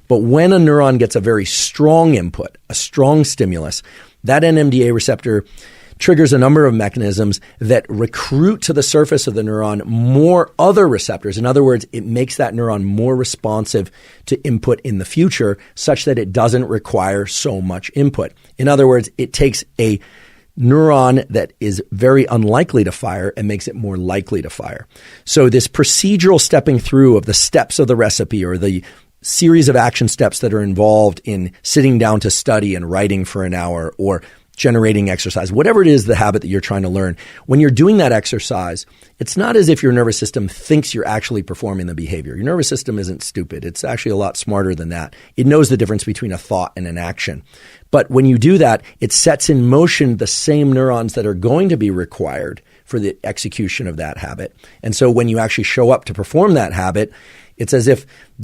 But when a neuron gets a very strong input, a strong stimulus, that NMDA receptor triggers a number of mechanisms that recruit to the surface of the neuron more other receptors. In other words, it makes that neuron more responsive to input in the future such that it doesn't require so much input. In other words, it takes a neuron that is very unlikely to fire and makes it more likely to fire. So this procedural stepping through of the steps of the recipe, or the series of action steps that are involved in sitting down to study and writing for an hour, or generating exercise, whatever it is, the habit that you're trying to learn, when you're doing that exercise, it's not as if your nervous system thinks you're actually performing the behavior. Your nervous system isn't stupid. It's actually a lot smarter than that. It knows the difference between a thought and an action. But when you do that, it sets in motion the same neurons that are going to be required for the execution of that habit. And so when you actually show up to perform that habit, it's as if